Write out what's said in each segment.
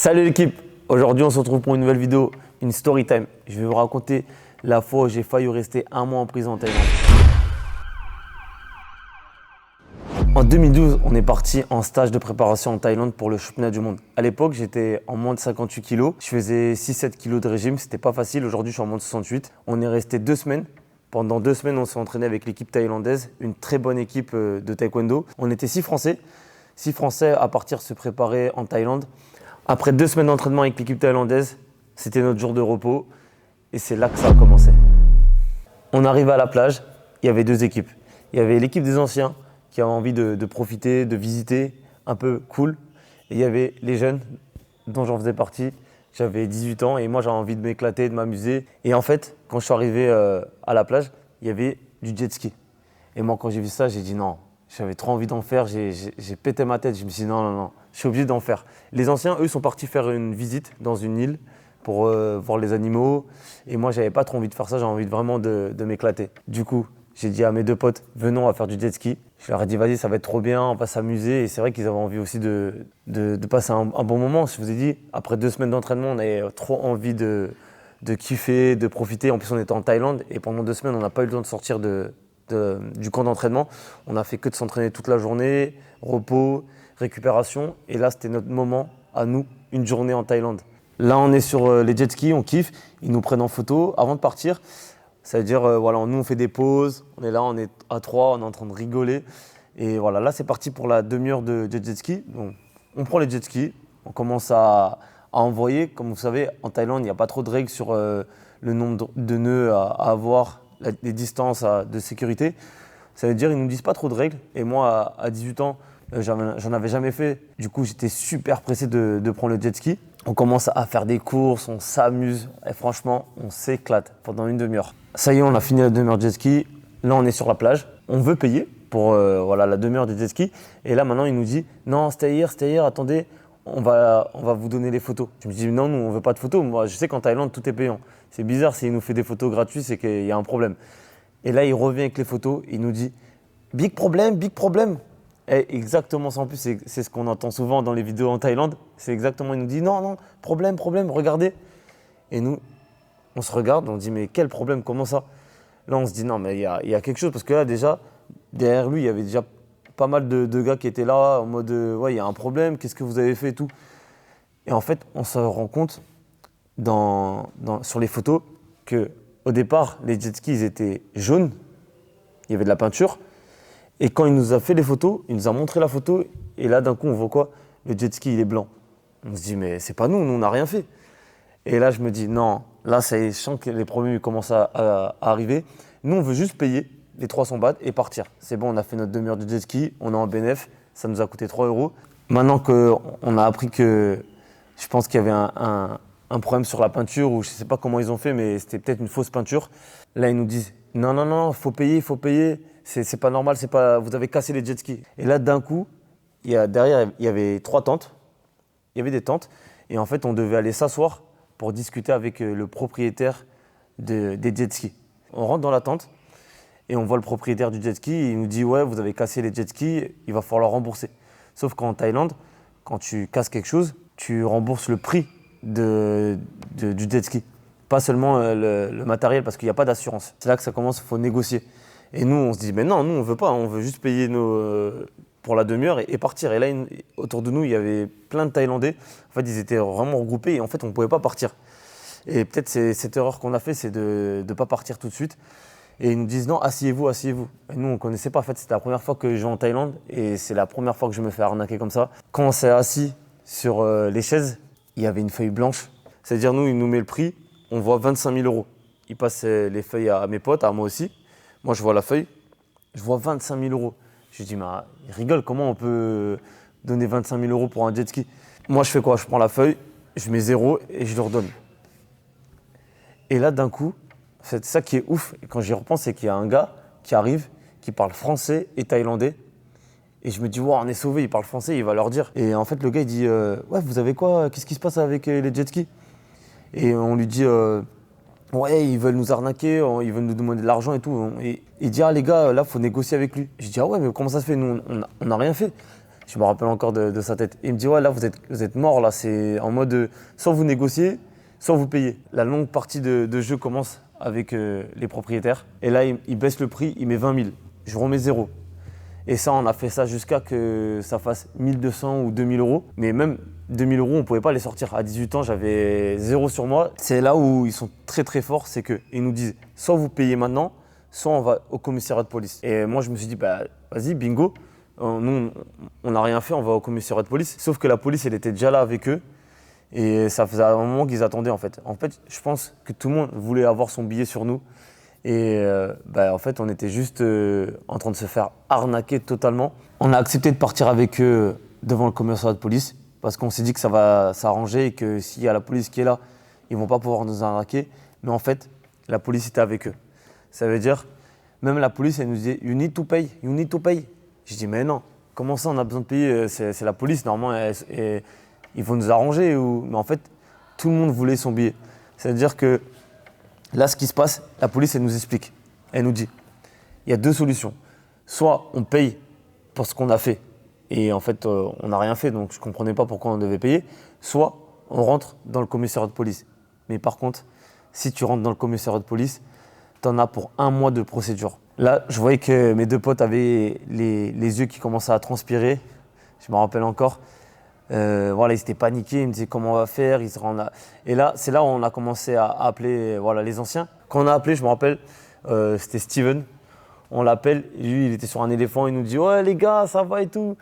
Salut l'équipe, aujourd'hui on se retrouve pour une nouvelle vidéo, une story time. Je vais vous raconter la fois où j'ai failli rester un mois en prison en Thaïlande. En 2012, on est parti en stage de préparation en Thaïlande pour le championnat du monde. À l'époque, j'étais en moins de 58 kg. Je faisais 6-7 kg de régime, c'était pas facile. Aujourd'hui, je suis en moins de 68. On est resté 2 semaines. Pendant 2 semaines, on s'est entraîné avec l'équipe thaïlandaise, une très bonne équipe de taekwondo. On était 6 Français. 6 Français à partir se préparer en Thaïlande. Après 2 semaines d'entraînement avec l'équipe thaïlandaise, c'était notre jour de repos. Et c'est là que ça a commencé. On arrive à la plage, il y avait 2 équipes. Il y avait l'équipe des anciens, qui avaient envie de profiter, de visiter, un peu cool. Et il y avait les jeunes, dont j'en faisais partie. J'avais 18 ans et moi j'avais envie de m'éclater, de m'amuser. Et en fait, quand je suis arrivé à la plage, il y avait du jet ski. Et moi quand j'ai vu ça, j'ai dit non. J'avais trop envie d'en faire, j'ai pété ma tête. Je me suis dit non, je suis obligé d'en faire. Les anciens, eux, sont partis faire une visite dans une île pour voir les animaux. Et moi, j'avais pas trop envie de faire ça, j'avais envie vraiment de m'éclater. Du coup, j'ai dit à mes 2 potes, venons, on va faire du jet ski. Je leur ai dit, vas-y, ça va être trop bien, on va s'amuser. Et c'est vrai qu'ils avaient envie aussi de passer un bon moment. Je vous ai dit, après 2 semaines d'entraînement, on avait trop envie de kiffer, de profiter. En plus, on était en Thaïlande et pendant 2 semaines, on n'a pas eu le temps de sortir du camp d'entraînement. On n'a fait que de s'entraîner toute la journée, repos, récupération. Et là, c'était notre moment à nous, une journée en Thaïlande. Là, on est sur les jet skis, on kiffe. Ils nous prennent en photo avant de partir. Ça veut dire, voilà, nous on fait des pauses, on est là, on est à 3, on est en train de rigoler. Et voilà, là c'est parti pour la demi-heure de jet ski. Donc, on prend les jet skis, on commence à envoyer. Comme vous savez, en Thaïlande, il n'y a pas trop de règles sur le nombre de nœuds à avoir, les distances de sécurité. Ça veut dire, ils ne nous disent pas trop de règles. Et moi, à 18 ans, j'en avais jamais fait. Du coup, j'étais super pressé de prendre le jet ski. On commence à faire des courses, on s'amuse. Et franchement, on s'éclate pendant une demi-heure. Ça y est, on a fini la demi-heure de jet ski. Là, on est sur la plage. On veut payer pour voilà, la demi-heure de jet ski. Et là, maintenant, il nous dit « Non, stay here, attendez, on va vous donner les photos. » Je me dis « Non, nous, on ne veut pas de photos. Moi, je sais qu'en Thaïlande, tout est payant. C'est bizarre, s'il nous fait des photos gratuites, c'est qu'il y a un problème. » Et là, il revient avec les photos. Il nous dit « Big problème, big problème. » Et exactement ça, en plus, c'est ce qu'on entend souvent dans les vidéos en Thaïlande. C'est exactement, il nous dit « Non, problème, regardez. » Et nous, on se regarde, on dit mais quel problème, comment ça? Là on se dit non mais il y a quelque chose parce que là déjà, derrière lui il y avait déjà pas mal de gars qui étaient là en mode ouais il y a un problème, qu'est-ce que vous avez fait et tout. Et en fait on se rend compte sur les photos que au départ les jet skis ils étaient jaunes, il y avait de la peinture. Et quand il nous a fait les photos, il nous a montré la photo et là d'un coup on voit quoi? Le jet ski il est blanc. On se dit mais c'est pas nous on n'a rien fait. Et là, je me dis, non, là, je sens que les problèmes commencent à arriver. Nous, on veut juste payer les 300 bahts et partir. C'est bon, on a fait notre demi-heure de jet ski, on est en bénéf, ça nous a coûté 3 €. Maintenant qu'on a appris que je pense qu'il y avait un problème sur la peinture, ou je ne sais pas comment ils ont fait, mais c'était peut-être une fausse peinture. Là, ils nous disent, non, faut payer, c'est pas normal, vous avez cassé les jet skis. Et là, d'un coup, derrière, il y avait 3 tentes, il y avait des tentes, et en fait, on devait aller s'asseoir pour discuter avec le propriétaire des jet skis. On rentre dans la tente et on voit le propriétaire du jet ski et il nous dit « Ouais, vous avez cassé les jet skis, il va falloir rembourser. » Sauf qu'en Thaïlande, quand tu casses quelque chose, tu rembourses le prix du jet ski. Pas seulement le matériel parce qu'il n'y a pas d'assurance. C'est là que ça commence, il faut négocier. Et nous, on se dit « Mais non, nous, on ne veut pas, on veut juste payer pour la demi-heure et partir. » Et là, autour de nous, il y avait plein de Thaïlandais. En fait, ils étaient vraiment regroupés et en fait, on ne pouvait pas partir. Et peut-être cette erreur qu'on a fait, c'est de ne pas partir tout de suite. Et ils nous disent non, asseyez-vous. Et nous, on ne connaissait pas. En fait, c'était la première fois que je vais en Thaïlande et c'est la première fois que je me fais arnaquer comme ça. Quand on s'est assis sur les chaises, il y avait une feuille blanche. C'est-à-dire, nous, il nous met le prix, on voit 25 000 €. Il passe les feuilles à mes potes, à moi aussi. Moi, je vois la feuille, je vois 25 000 €. Je dis, mais il rigole, comment on peut donner 25 000 € pour un jet ski? Moi, je fais quoi? Je prends la feuille, je mets 0 et je leur donne. Et là, d'un coup, c'est ça qui est ouf. Et quand j'y repense, c'est qu'il y a un gars qui arrive, qui parle français et thaïlandais. Et je me dis, wow, on est sauvés, il parle français, il va leur dire. Et en fait, le gars, il dit, ouais, vous avez quoi? Qu'est-ce qui se passe avec les jet skis? Et on lui dit, ouais, ils veulent nous arnaquer, ils veulent nous demander de l'argent et tout. Et il dit, ah les gars, là, il faut négocier avec lui. Je dis, ah ouais, mais comment ça se fait? Nous, on n'a rien fait. Je me rappelle encore de sa tête. Et il me dit, ouais, là, vous êtes mort, là, c'est en mode, soit vous négociez, soit vous payez. La longue partie de jeu commence avec les propriétaires. Et là, il baisse le prix, il met 20 000. Je remets 0. Et ça, on a fait ça jusqu'à que ça fasse 1200 ou 2000 euros. Mais même 2000 euros, on ne pouvait pas les sortir. À 18 ans, j'avais 0 sur moi. C'est là où ils sont très très forts, c'est qu'ils nous disent soit vous payez maintenant, soit on va au commissariat de police. Et moi, je me suis dit, bah, vas-y, bingo. Nous, on n'a rien fait, on va au commissariat de police. Sauf que la police, elle était déjà là avec eux. Et ça faisait un moment qu'ils attendaient en fait. En fait, je pense que tout le monde voulait avoir son billet sur nous. Et en fait, on était juste en train de se faire arnaquer totalement. On a accepté de partir avec eux devant le commissariat de police parce qu'on s'est dit que ça va s'arranger et que s'il y a la police qui est là, ils ne vont pas pouvoir nous arnaquer. Mais en fait, la police était avec eux. Ça veut dire, même la police, elle nous disait « You need to pay, you need to pay ». Je dis « Mais non, comment ça on a besoin de payer? C'est la police, normalement, ils vont nous arranger. » Mais en fait, tout le monde voulait son billet. C'est-à-dire que là, ce qui se passe, la police, elle nous explique. Elle nous dit, il y a deux solutions. Soit on paye pour ce qu'on a fait, et en fait, on n'a rien fait, donc je ne comprenais pas pourquoi on devait payer. Soit on rentre dans le commissariat de police. Mais par contre, si tu rentres dans le commissariat de police, tu en as pour 1 mois de procédure. Là, je voyais que mes 2 potes avaient les yeux qui commençaient à transpirer. Je me rappelle encore. Ils étaient paniqués, ils me disaient comment on va faire. Et là, c'est là où on a commencé à appeler les anciens. Quand on a appelé, je me rappelle, c'était Steven. On l'appelle, lui il était sur un éléphant, il nous dit « Ouais les gars, ça va et tout ?»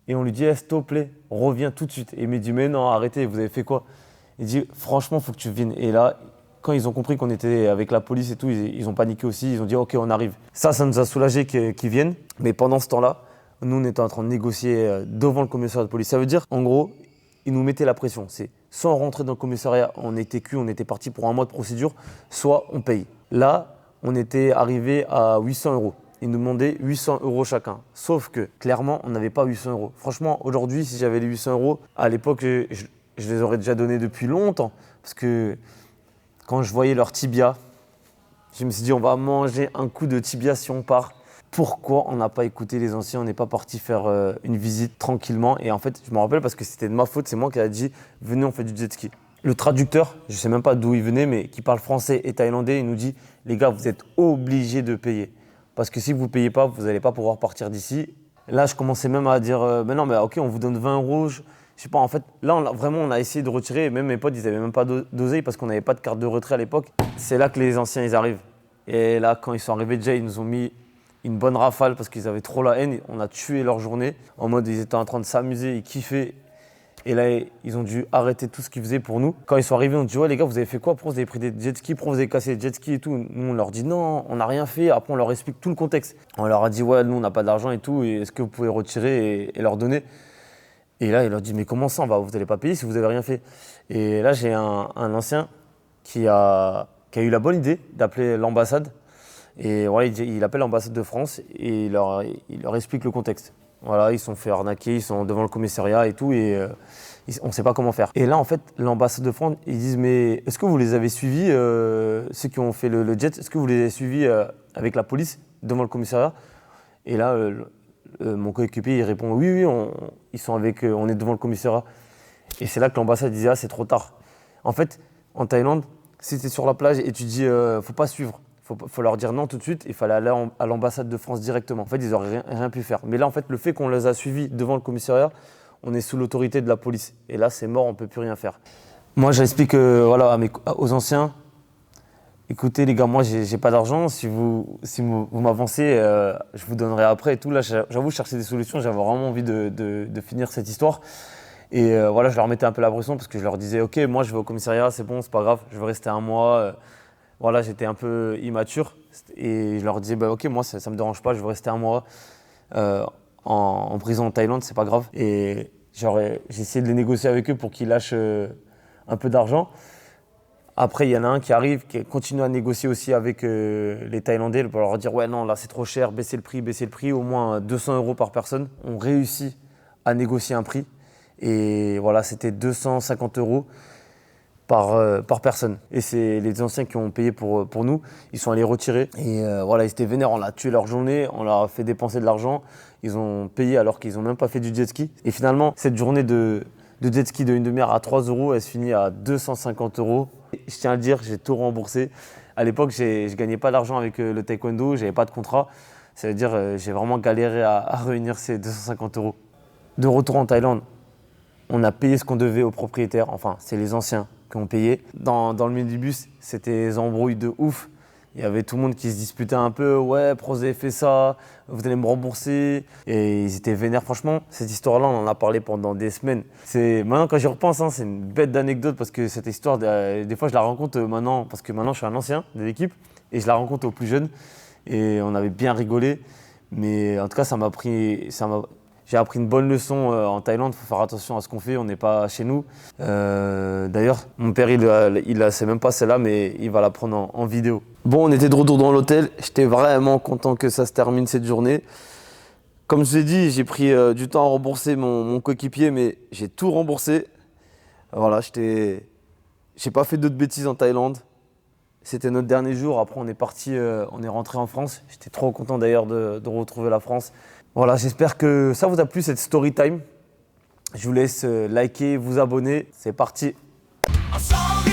Et on lui dit S'il te plaît, reviens tout de suite. » Et il me dit « Mais non, arrêtez, vous avez fait quoi ?» Il dit « Franchement, il faut que tu viennes. » Et là, quand ils ont compris qu'on était avec la police et tout, ils ont paniqué aussi, ils ont dit « Ok, on arrive. » Ça nous a soulagé qu'ils viennent. Mais pendant ce temps-là, nous, on était en train de négocier devant le commissariat de police. Ça veut dire, en gros, ils nous mettaient la pression. C'est soit on rentrait dans le commissariat, on était on était parti pour 1 mois de procédure, soit on paye. Là, on était arrivé à 800 euros. Ils nous demandaient 800 euros chacun. Sauf que, clairement, on n'avait pas 800 euros. Franchement, aujourd'hui, si j'avais les 800 euros, à l'époque, je les aurais déjà donnés depuis longtemps. Parce que quand je voyais leur tibia, je me suis dit, on va manger un coup de tibia si on part. Pourquoi on n'a pas écouté les anciens, on n'est pas parti faire une visite tranquillement. Et en fait, je me rappelle parce que c'était de ma faute, c'est moi qui ai dit « Venez, on fait du jet ski ». Le traducteur, je ne sais même pas d'où il venait, mais qui parle français et thaïlandais, il nous dit « Les gars, vous êtes obligés de payer. Parce que si vous ne payez pas, vous n'allez pas pouvoir partir d'ici. » Là, je commençais même à dire « Mais non, mais ok, on vous donne 20 euros. » Je sais pas, en fait, là, on a essayé de retirer. Et même mes potes, ils n'avaient même pas d'oseille parce qu'on n'avait pas de carte de retrait à l'époque. C'est là que les anciens, ils arrivent. Et là, quand ils sont arrivés, déjà, ils nous ont mis une bonne rafale parce qu'ils avaient trop la haine. On a tué leur journée. En mode, ils étaient en train de s'amuser, ils kiffaient. Et là, ils ont dû arrêter tout ce qu'ils faisaient pour nous. Quand ils sont arrivés, on dit « Ouais, les gars, vous avez fait quoi? Pourquoi vous avez pris des jet skis? Pourquoi vous avez cassé les jet skis et tout ?» Nous, on leur dit « Non, on n'a rien fait. » Après, on leur explique tout le contexte. On leur a dit « Ouais, nous, on n'a pas d'argent et tout. Et est-ce que vous pouvez retirer et leur donner ?» Et là, il leur dit « Mais comment ça? Vous n'allez pas payer si vous n'avez rien fait ?» Et là, j'ai un ancien qui a eu la bonne idée d'appeler l'ambassade. Et voilà, il appelle l'ambassade de France et il leur explique le contexte. Voilà, ils se sont fait arnaquer, ils sont devant le commissariat et tout, et on ne sait pas comment faire. Et là, en fait, l'ambassade de France, ils disent « Mais est-ce que vous les avez suivis, ceux qui ont fait le jet, est-ce que vous les avez suivis avec la police devant le commissariat ?» Et là, mon coéquipier, il répond « Oui, ils sont on est devant le commissariat. » Et c'est là que l'ambassade disait « Ah, c'est trop tard. » En fait, en Thaïlande, si tu es sur la plage et tu dis « Faut pas suivre », faut leur dire non tout de suite, il fallait aller à l'ambassade de France directement. En fait, ils n'auraient rien pu faire. Mais là, en fait, le fait qu'on les a suivis devant le commissariat, on est sous l'autorité de la police. Et là, c'est mort, on ne peut plus rien faire. Moi, j'explique aux anciens, écoutez les gars, moi, j'ai pas d'argent. Si vous m'avancez, je vous donnerai après et tout. Là, j'avoue, je cherchais des solutions. J'avais vraiment envie de finir cette histoire. Et je leur mettais un peu la pression parce que je leur disais, ok, moi, je vais au commissariat, c'est bon, c'est pas grave, je veux rester 1 mois. J'étais un peu immature et je leur disais ok, moi ça me dérange pas, je veux rester 1 mois en prison en Thaïlande, c'est pas grave. Et j'ai essayé de les négocier avec eux pour qu'ils lâchent un peu d'argent. Après, il y en a un qui arrive, qui continue à négocier aussi avec les Thaïlandais pour leur dire ouais non, là c'est trop cher, baissez le prix, au moins 200 euros par personne. On réussit à négocier un prix et voilà, c'était 250 euros. Par personne. Et c'est les anciens qui ont payé pour nous. Ils sont allés retirer. Et ils étaient vénères. On a tué leur journée, on leur a fait dépenser de l'argent. Ils ont payé alors qu'ils n'ont même pas fait du jet ski. Et finalement, cette journée de jet ski de 1/2 heure à 3 euros, elle se finit à 250 euros. Je tiens à le dire, j'ai tout remboursé. À l'époque, je ne gagnais pas d'argent avec le taekwondo, je n'avais pas de contrat. Ça veut dire que j'ai vraiment galéré à réunir ces 250 euros. De retour en Thaïlande, on a payé ce qu'on devait aux propriétaires. Enfin, c'est les anciens qui ont payé. Dans le minibus, c'était des embrouilles de ouf. Il y avait tout le monde qui se disputait un peu. Ouais, pourquoi vous avez fait ça? Vous allez me rembourser. Et ils étaient vénères. Franchement, cette histoire-là, on en a parlé pendant des semaines. Maintenant, quand j'y repense, c'est une bête d'anecdote parce que cette histoire, des fois, je la rencontre maintenant. Parce que maintenant, je suis un ancien de l'équipe et je la rencontre aux plus jeunes. Et on avait bien rigolé. Mais en tout cas, j'ai appris une bonne leçon en Thaïlande. Il faut faire attention à ce qu'on fait. On n'est pas chez nous. D'ailleurs, mon père, c'est même pas celle-là, mais il va la prendre en vidéo. Bon, on était de retour dans l'hôtel. J'étais vraiment content que ça se termine cette journée. Comme je vous ai dit, j'ai pris du temps à rembourser mon coéquipier, mais j'ai tout remboursé. Voilà, j'ai pas fait d'autres bêtises en Thaïlande. C'était notre dernier jour. Après, on est parti, on est rentré en France. J'étais trop content d'ailleurs de retrouver la France. Voilà, j'espère que ça vous a plu cette story time. Je vous laisse liker, vous abonner. C'est parti. Ensemble.